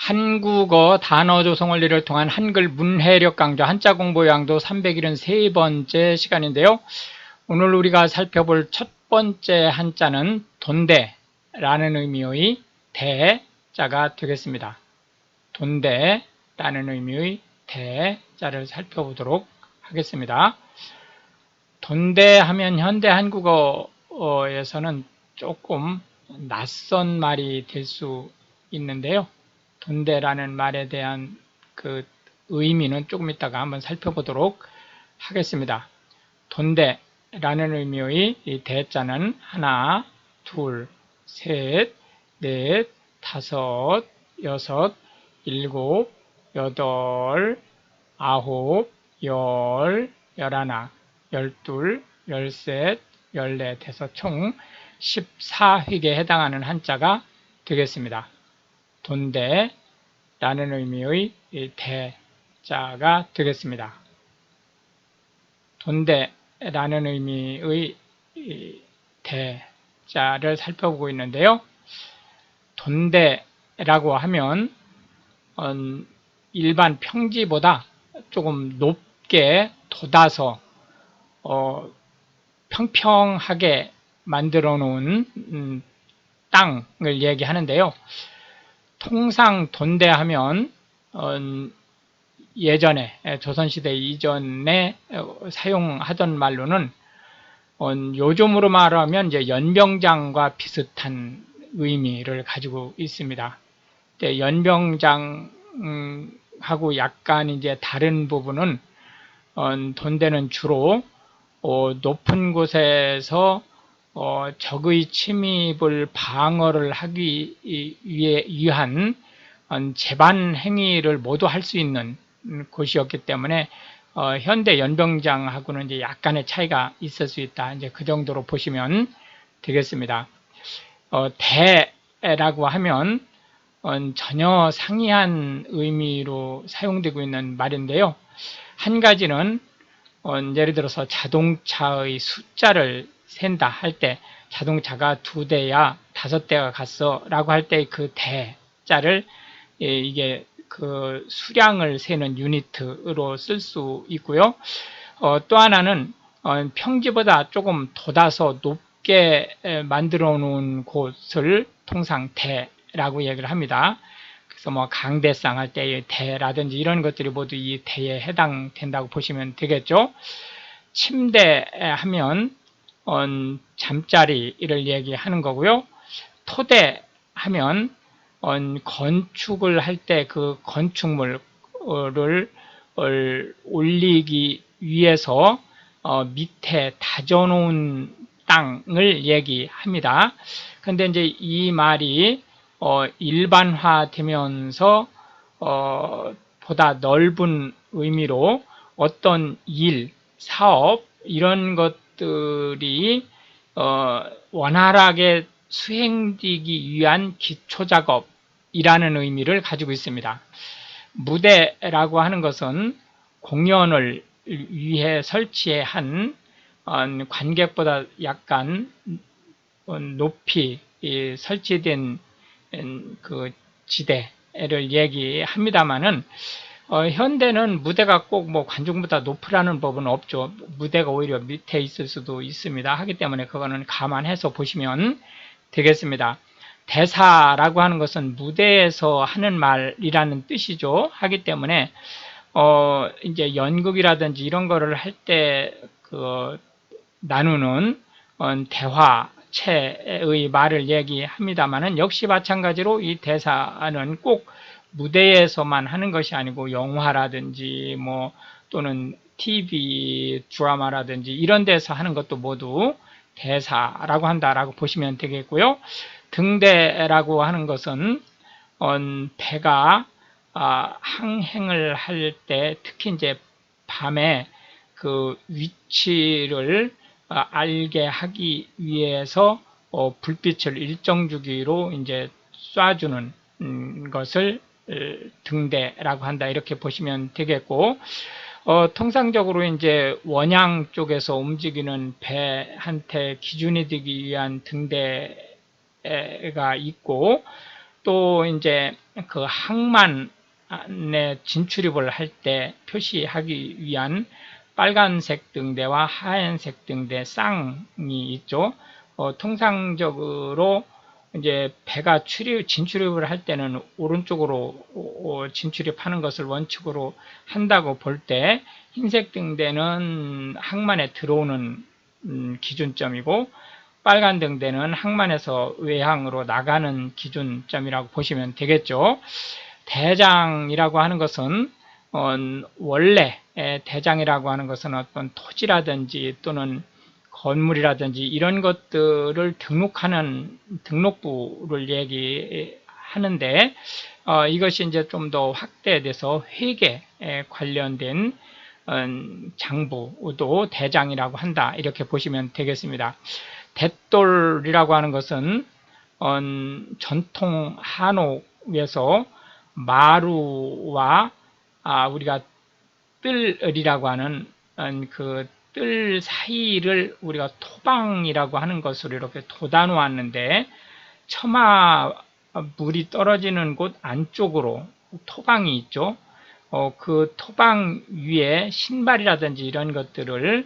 한국어 단어 조성 원리를 통한 한글 문해력 강좌 한자 공부 요약도 373번째 시간인데요. 오늘 우리가 살펴볼 첫 번째 한자는 돈대라는 의미의 대자가 되겠습니다. 돈대라는 의미의 대자를 살펴보도록 하겠습니다. 돈대하면 현대 한국어에서는 조금 낯선 말이 될 수 있는데요. 돈대라는 말에 대한 그 의미는 조금 이따가 한번 살펴보도록 하겠습니다. 돈대라는 의미의 이 대자는 하나, 둘, 셋, 넷, 다섯, 여섯, 일곱, 여덟, 아홉, 열, 열하나, 열둘, 열셋, 열넷 해서 총 14획에 해당하는 한자가 되겠습니다. 돈대라는 의미의 대자가 되겠습니다. 돈대라는 의미의 대자를 살펴보고 있는데요. 돈대라고 하면 일반 평지보다 조금 높게 돋아서 평평하게 만들어 놓은 땅을 얘기하는데요. 통상 돈대하면 예전에 조선시대 이전에 사용하던 말로는 요즘으로 말하면 이제 연병장과 비슷한 의미를 가지고 있습니다. 연병장하고 약간 이제 다른 부분은 돈대는 주로 높은 곳에서 적의 침입을 방어를 하기 위한 제반 행위를 모두 할 수 있는 곳이었기 때문에 현대 연병장하고는 이제 약간의 차이가 있을 수 있다. 이제 그 정도로 보시면 되겠습니다. 대라고 하면 전혀 상이한 의미로 사용되고 있는 말인데요. 한 가지는 예를 들어서 자동차의 숫자를 센다 할 때 자동차가 2대야 5대가 갔어 라고 할 때 그 대자를 이게 그 수량을 세는 유니트로 쓸 수 있고요. 또 하나는 평지보다 조금 돋아서 높게 만들어 놓은 곳을 통상 대라고 얘기를 합니다. 그래서 뭐 강대상 할 때의 대라든지 이런 것들이 모두 이 대에 해당된다고 보시면 되겠죠. 침대 하면 잠자리를 얘기하는 거고요. 토대 하면 건축을 할 때 그 건축물을 올리기 위해서 밑에 다져놓은 땅을 얘기합니다. 근데 이제 이 말이 일반화되면서 보다 넓은 의미로 어떤 일, 사업 이런 것들이 원활하게 수행되기 위한 기초작업이라는 의미를 가지고 있습니다. 무대라고 하는 것은 공연을 위해 설치한 관객보다 약간 높이 설치된 그 지대를 얘기합니다만은 현대는 무대가 꼭 뭐 관중보다 높으라는 법은 없죠. 무대가 오히려 밑에 있을 수도 있습니다. 하기 때문에 그거는 감안해서 보시면 되겠습니다. 대사라고 하는 것은 무대에서 하는 말이라는 뜻이죠. 하기 때문에 이제 연극이라든지 이런 거를 할 때 그 나누는 대화체의 말을 얘기합니다만은 역시 마찬가지로 이 대사는 꼭 무대에서만 하는 것이 아니고 영화라든지 뭐 또는 TV 드라마라든지 이런 데서 하는 것도 모두 대사라고 한다라고 보시면 되겠고요. 등대라고 하는 것은 배가 항행을 할 때 특히 이제 밤에 그 위치를 알게 하기 위해서 불빛을 일정 주기로 이제 쏴주는 것을 등대라고 한다 이렇게 보시면 되겠고 통상적으로 이제 원양 쪽에서 움직이는 배한테 기준이 되기 위한 등대가 있고 또 이제 그 항만에 진출입을 할 때 표시하기 위한 빨간색 등대와 하얀색 등대 쌍이 있죠. 통상적으로 이제 배가 진출입을 할 때는 오른쪽으로 진출입하는 것을 원칙으로 한다고 볼 때 흰색 등대는 항만에 들어오는 기준점이고 빨간 등대는 항만에서 외항으로 나가는 기준점이라고 보시면 되겠죠. 대장이라고 하는 것은 원래 대장이라고 하는 것은 어떤 토지라든지 또는 건물이라든지 이런 것들을 등록하는 등록부를 얘기하는데 이것이 이제 좀 더 확대돼서 회계에 관련된 장부도 대장이라고 한다 이렇게 보시면 되겠습니다. 돛돌이라고 하는 것은 전통 한옥에서 마루와 우리가 뜰이라고 하는 그 뜰 사이를 우리가 토방이라고 하는 것으로 이렇게 돋아 놓았는데 처마 물이 떨어지는 곳 안쪽으로 토방이 있죠. 그 토방 위에 신발이라든지 이런 것들을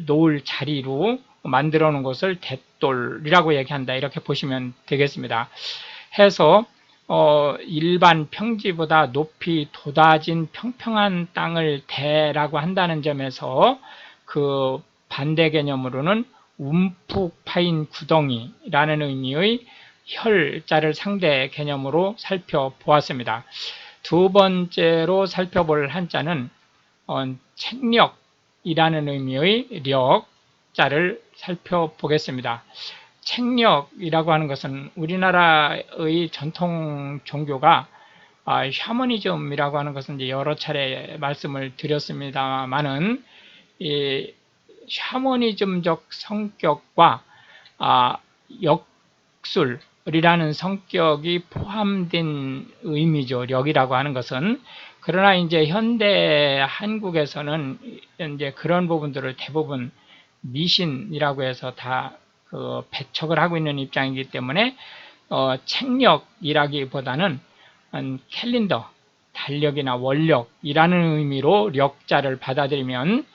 놓을 자리로 만들어 놓은 것을 돛돌이라고 얘기한다 이렇게 보시면 되겠습니다. 해서 일반 평지보다 높이 돋아진 평평한 땅을 대라고 한다는 점에서 그 반대 개념으로는 움푹 파인 구덩이라는 의미의 혈자를 상대 개념으로 살펴보았습니다. 두 번째로 살펴볼 한자는 책력이라는 의미의 력자를 살펴보겠습니다. 책력이라고 하는 것은 우리나라의 전통 종교가 샤머니즘이라고 하는 것은 이제 여러 차례 말씀을 드렸습니다만은 이 샤머니즘적 성격과 역술이라는 성격이 포함된 의미죠. 력이라고 하는 것은. 그러나 이제 현대 한국에서는 이제 그런 부분들을 대부분 미신이라고 해서 다 배척을 하고 있는 입장이기 때문에 책력이라기보다는 캘린더, 달력이나 원력이라는 의미로 력자를 받아들이면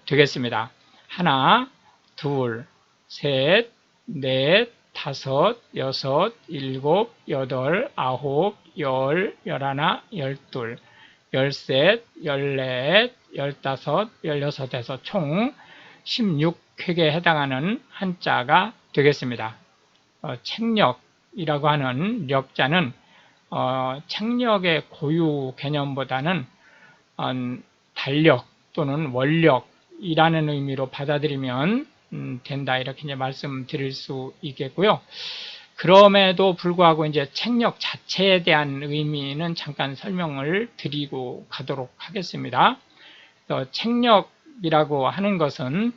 되겠습니다. 하나, 둘, 셋, 넷, 다섯, 여섯, 일곱, 여덟, 아홉, 열, 열하나, 열둘, 열셋, 열넷, 열다섯, 열여섯에서 총 16획에 해당하는 한자가 되겠습니다. 책력이라고 하는 력자는 책력의 고유 개념보다는 달력 또는 원력이라는 의미로 받아들이면 된다 이렇게 이제 말씀드릴 수 있겠고요. 그럼에도 불구하고 이제 책력 자체에 대한 의미는 잠깐 설명을 드리고 가도록 하겠습니다. 책력이라고 하는 것은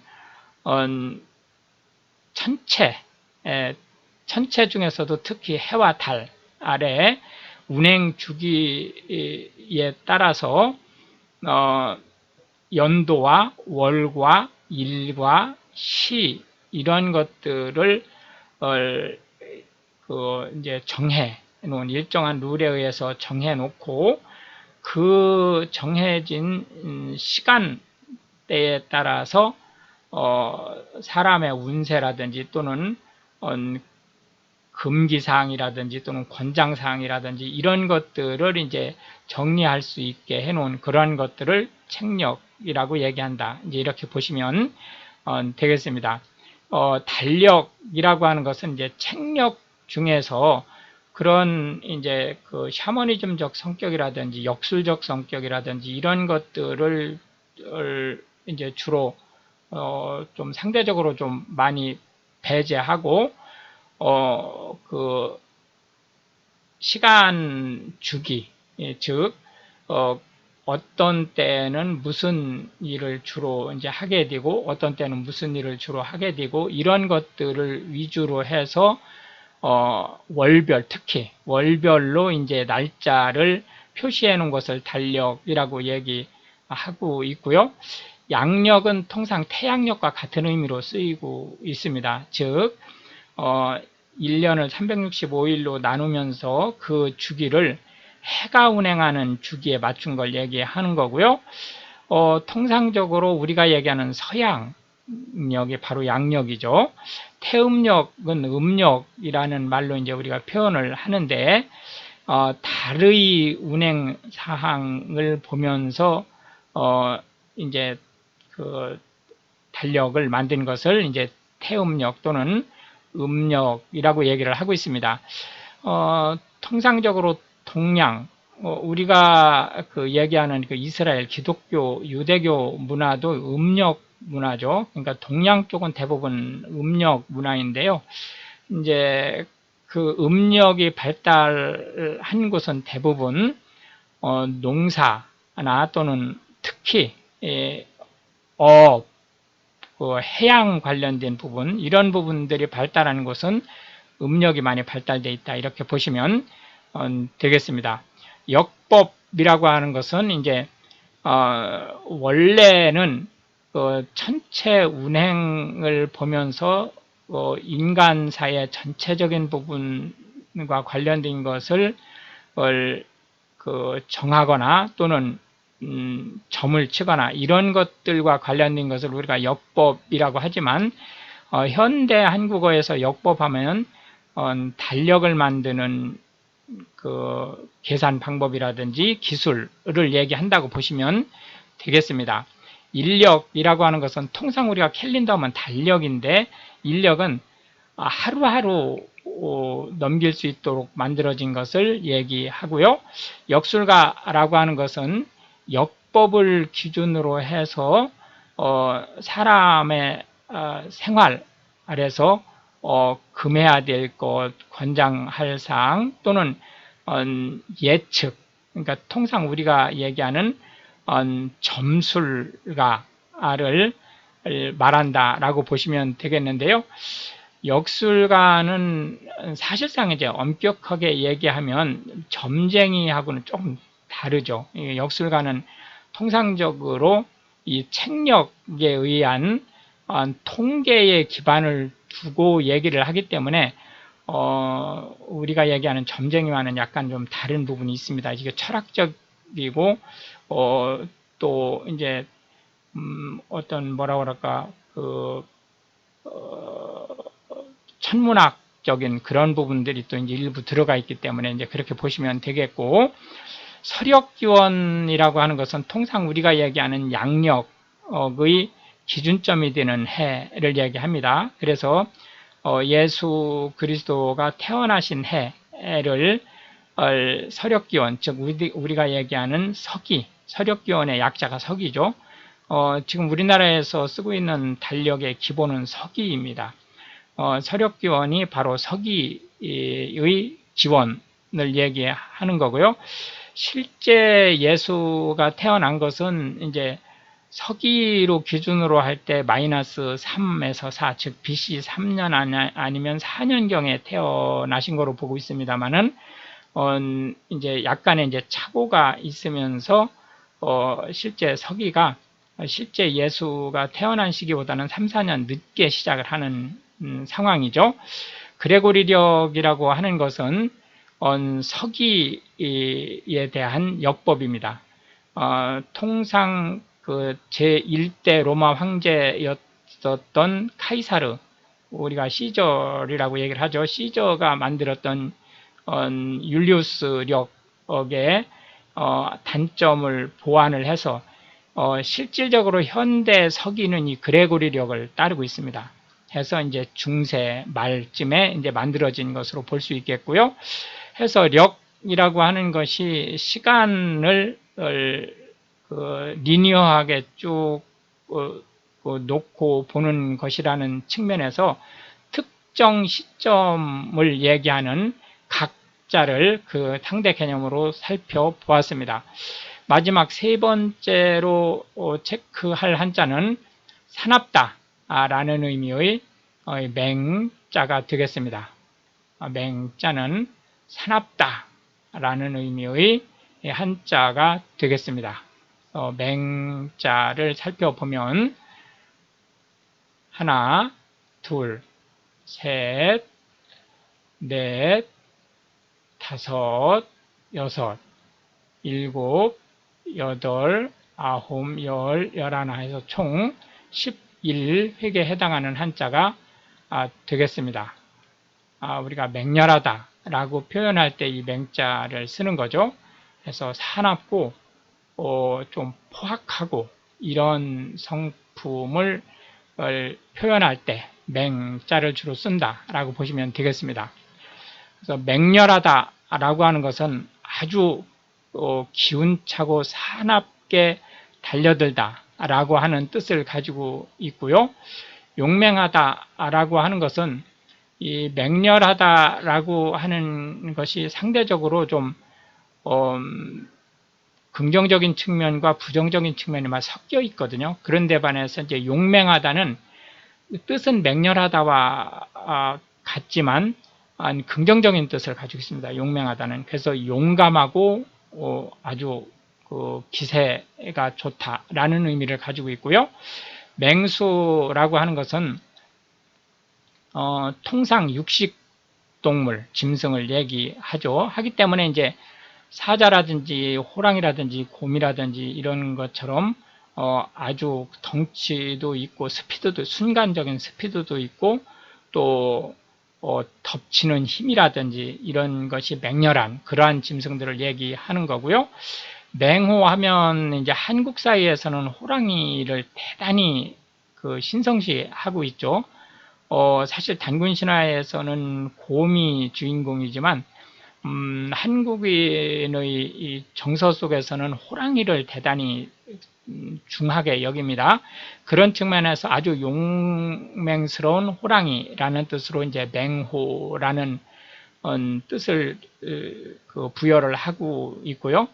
천체 중에서도 특히 해와 달 아래 운행 주기에 따라서 연도와 월과 일과 시 이런 것들을 이제 정해 놓은 일정한 룰에 의해서 정해 놓고 그 정해진 시간대에 따라서 사람의 운세라든지 또는 금기사항이라든지 또는 권장사항이라든지 이런 것들을 이제 정리할 수 있게 해놓은 그런 것들을 책력이라고 얘기한다. 이제 이렇게 보시면 되겠습니다. 달력이라고 하는 것은 이제 책력 중에서 그런 이제 그 샤머니즘적 성격이라든지 역술적 성격이라든지 이런 것들을 이제 주로 좀 상대적으로 좀 많이 배제하고 그 시간 주기, 즉 어떤 때는 무슨 일을 주로 이제 하게 되고 어떤 때는 무슨 일을 주로 하게 되고 이런 것들을 위주로 해서 월별, 특히 월별로 이제 날짜를 표시해 놓은 것을 달력이라고 얘기하고 있고요. 양력은 통상 태양력과 같은 의미로 쓰이고 있습니다. 즉 1년을 365일로 나누면서 그 주기를 해가 운행하는 주기에 맞춘 걸 얘기하는 거고요. 통상적으로 우리가 얘기하는 서양력이 바로 양력이죠. 태음력은 음력이라는 말로 이제 우리가 표현을 하는데, 달의 운행 사항을 보면서, 이제 그 달력을 만든 것을 이제 태음력 또는 음력이라고 얘기를 하고 있습니다. 통상적으로 동양, 우리가 그 얘기하는 그 이스라엘 기독교 유대교 문화도 음력 문화죠. 그러니까 동양 쪽은 대부분 음력 문화인데요. 이제 그 음력이 발달한 곳은 대부분 농사나 또는 특히 어업, 그 해양 관련된 부분, 이런 부분들이 발달하는 곳은 음력이 많이 발달되어 있다, 이렇게 보시면 되겠습니다. 역법이라고 하는 것은 이제 원래는 천체 운행을 보면서 인간사의 전체적인 부분과 관련된 것을 정하거나 또는 점을 치거나 이런 것들과 관련된 것을 우리가 역법이라고 하지만, 현대 한국어에서 역법하면 달력을 만드는 그 계산 방법이라든지 기술을 얘기한다고 보시면 되겠습니다. 인력이라고 하는 것은 통상 우리가 캘린더 하면 달력인데, 인력은 하루하루 넘길 수 있도록 만들어진 것을 얘기하고요. 역술가라고 하는 것은 역법을 기준으로 해서 사람의 생활 아래서 금해야 될 것, 권장할 사항 또는 예측, 그러니까 통상 우리가 얘기하는 점술가를 말한다라고 보시면 되겠는데요. 역술가는 사실상 이제 엄격하게 얘기하면 점쟁이하고는 조금 다르죠. 역술가는 통상적으로 이 책력에 의한 통계의 기반을 두고 얘기를 하기 때문에 우리가 얘기하는 점쟁이와는 약간 좀 다른 부분이 있습니다. 이게 철학적이고 또 이제 어떤 뭐라 그럴까 천문학적인 그런 부분들이 또 이제 일부 들어가 있기 때문에 이제 그렇게 보시면 되겠고, 서력기원이라고 하는 것은 통상 우리가 얘기하는 양력의 기준점이 되는 해를 얘기합니다. 그래서 예수 그리스도가 태어나신 해를 서력기원, 즉 우리가 얘기하는 서기, 서력기원의 약자가 서기죠. 지금 우리나라에서 쓰고 있는 달력의 기본은 서기입니다. 서력기원이 바로 서기의 기원을 얘기하는 거고요. 실제 예수가 태어난 것은 이제 서기로 기준으로 할 때 마이너스 3에서 4, 즉 BC 3년 아니면 4년경에 태어나신 거로 보고 있습니다만은, 이제 약간의 이제 착오가 있으면서 실제 서기가 실제 예수가 태어난 시기보다는 3, 4년 늦게 시작을 하는 상황이죠. 그레고리력이라고 하는 것은 서기에 대한 역법입니다. 통상 그 제1대 로마 황제였었던 카이사르, 우리가 시저이라고 얘기를 하죠. 시저가 만들었던 율리우스력의 단점을 보완을 해서 실질적으로 현대 서기는 이 그레고리력을 따르고 있습니다. 해서 이제 중세 말쯤에 이제 만들어진 것으로 볼 수 있겠고요. 해서 력이라고 하는 것이 시간을 리니어하게 쭉 놓고 보는 것이라는 측면에서 특정 시점을 얘기하는 각자를 그 상대 개념으로 살펴보았습니다. 마지막 세 번째로 체크할 한자는 사납다 라는 의미의 맹자가 되겠습니다. 맹자는 사납다 라는 의미의 한자가 되겠습니다. 맹자를 살펴보면 하나, 둘, 셋, 넷, 다섯, 여섯, 일곱, 여덟, 아홉, 열, 열하나 해서 총 11획에 해당하는 한자가 되겠습니다. 우리가 맹렬하다 라고 표현할 때 이 맹자를 쓰는 거죠. 그래서 사납고 좀 포악하고 이런 성품을 표현할 때 맹자를 주로 쓴다 라고 보시면 되겠습니다. 그래서 맹렬하다 라고 하는 것은 아주 기운차고 사납게 달려들다 라고 하는 뜻을 가지고 있고요. 용맹하다 라고 하는 것은 이 맹렬하다 라고 하는 것이 상대적으로 좀 긍정적인 측면과 부정적인 측면이 막 섞여 있거든요. 그런데 반해서 이제 용맹하다는 뜻은 맹렬하다와 같지만 긍정적인 뜻을 가지고 있습니다. 용맹하다는. 그래서 용감하고 아주 기세가 좋다라는 의미를 가지고 있고요. 맹수라고 하는 것은 통상 육식동물, 짐승을 얘기하죠. 하기 때문에 이제 사자라든지 호랑이라든지 곰이라든지 이런 것처럼 아주 덩치도 있고 스피드도 순간적인 스피드도 있고 또 덮치는 힘이라든지 이런 것이 맹렬한 그러한 짐승들을 얘기하는 거고요. 맹호하면 이제 한국 사이에서는 호랑이를 대단히 신성시하고 있죠. 사실 단군 신화에서는 곰이 주인공이지만 한국인의 정서 속에서는 호랑이를 대단히 중하게 여깁니다. 그런 측면에서 아주 용맹스러운 호랑이라는 뜻으로 이제 맹호라는 뜻을 부여를 하고 있고요.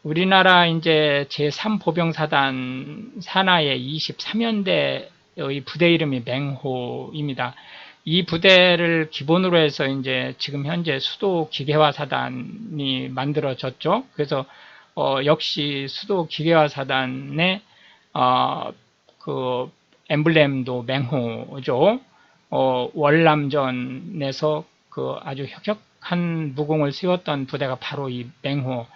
우리나라 이제 제3보병사단 산하의 23연대의 부대 이름이 맹호입니다. 이 부대를 기본으로 해서 이제 지금 현재 수도 기계화 사단이 만들어졌죠. 그래서 역시 수도 기계화 사단의 그 엠블렘도 맹호죠. 월남전에서 아주 혁혁한 무공을 세웠던 부대가 바로 이 맹호.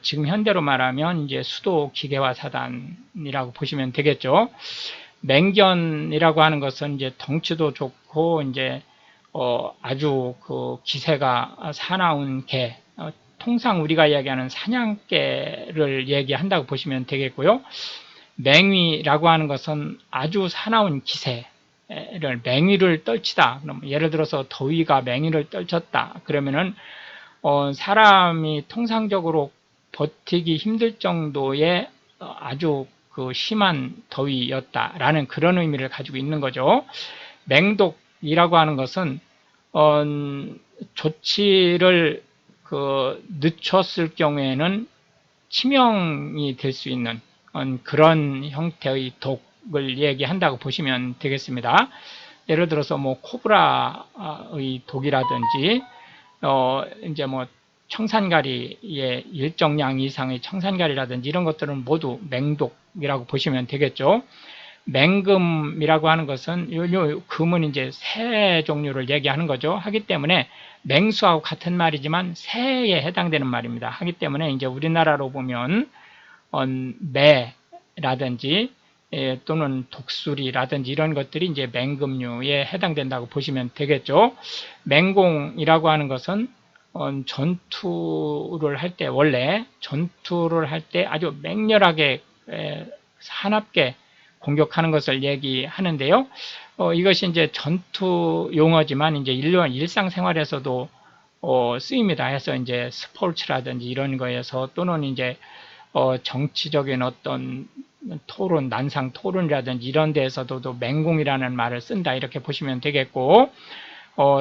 지금 현대로 말하면 이제 수도 기계화 사단이라고 보시면 되겠죠. 맹견이라고 하는 것은 이제 덩치도 좋고 이제 아주 기세가 사나운 개, 통상 우리가 이야기하는 사냥개를 얘기한다고 보시면 되겠고요. 맹위라고 하는 것은 아주 사나운 기세를 맹위를 떨치다. 그럼 예를 들어서 더위가 맹위를 떨쳤다. 그러면은 사람이 통상적으로 버티기 힘들 정도의 아주 심한 더위였다라는 그런 의미를 가지고 있는 거죠. 맹독이라고 하는 것은 조치를 늦췄을 경우에는 치명이 될 수 있는 그런 형태의 독을 얘기한다고 보시면 되겠습니다. 예를 들어서 뭐 코브라의 독이라든지 이제 뭐 청산가리의 일정량 이상의 청산가리라든지 이런 것들은 모두 맹독이라고 보시면 되겠죠. 맹금이라고 하는 것은 금은 이제 새 종류를 얘기하는 거죠. 하기 때문에 맹수하고 같은 말이지만 새에 해당되는 말입니다. 하기 때문에 이제 우리나라로 보면 매라든지 또는 독수리라든지 이런 것들이 이제 맹금류에 해당된다고 보시면 되겠죠. 맹공이라고 하는 것은 전투를 할 때 원래 전투를 할 때 아주 맹렬하게 사납게 공격하는 것을 얘기하는데요. 이것이 이제 전투 용어지만 이제 일상생활에서도 쓰입니다. 해서 이제 스포츠라든지 이런 거에서 또는 이제 정치적인 어떤 토론, 난상 토론이라든지 이런 데에서도 맹공이라는 말을 쓴다 이렇게 보시면 되겠고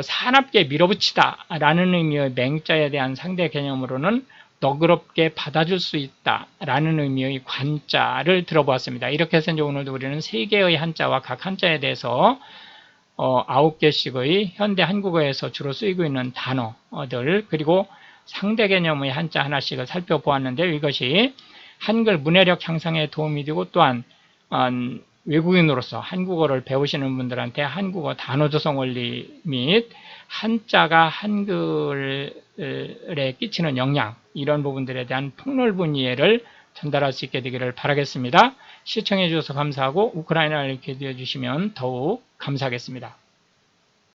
사납게 밀어붙이다 라는 의미의 맹자에 대한 상대 개념으로는 너그럽게 받아줄 수 있다 라는 의미의 관자를 들어보았습니다. 이렇게 해서 이제 오늘도 우리는 3개의 한자와 각 한자에 대해서 9개씩의 현대 한국어에서 주로 쓰이고 있는 단어들 그리고 상대 개념의 한자 하나씩을 살펴보았는데요. 이것이 한글 문해력 향상에 도움이 되고 또한 외국인으로서 한국어를 배우시는 분들한테 한국어 단어 조성 원리 및 한자가 한글에 끼치는 영향, 이런 부분들에 대한 폭넓은 이해를 전달할 수 있게 되기를 바라겠습니다. 시청해 주셔서 감사하고 우크라이나를 이렇게 되어주시면 더욱 감사하겠습니다.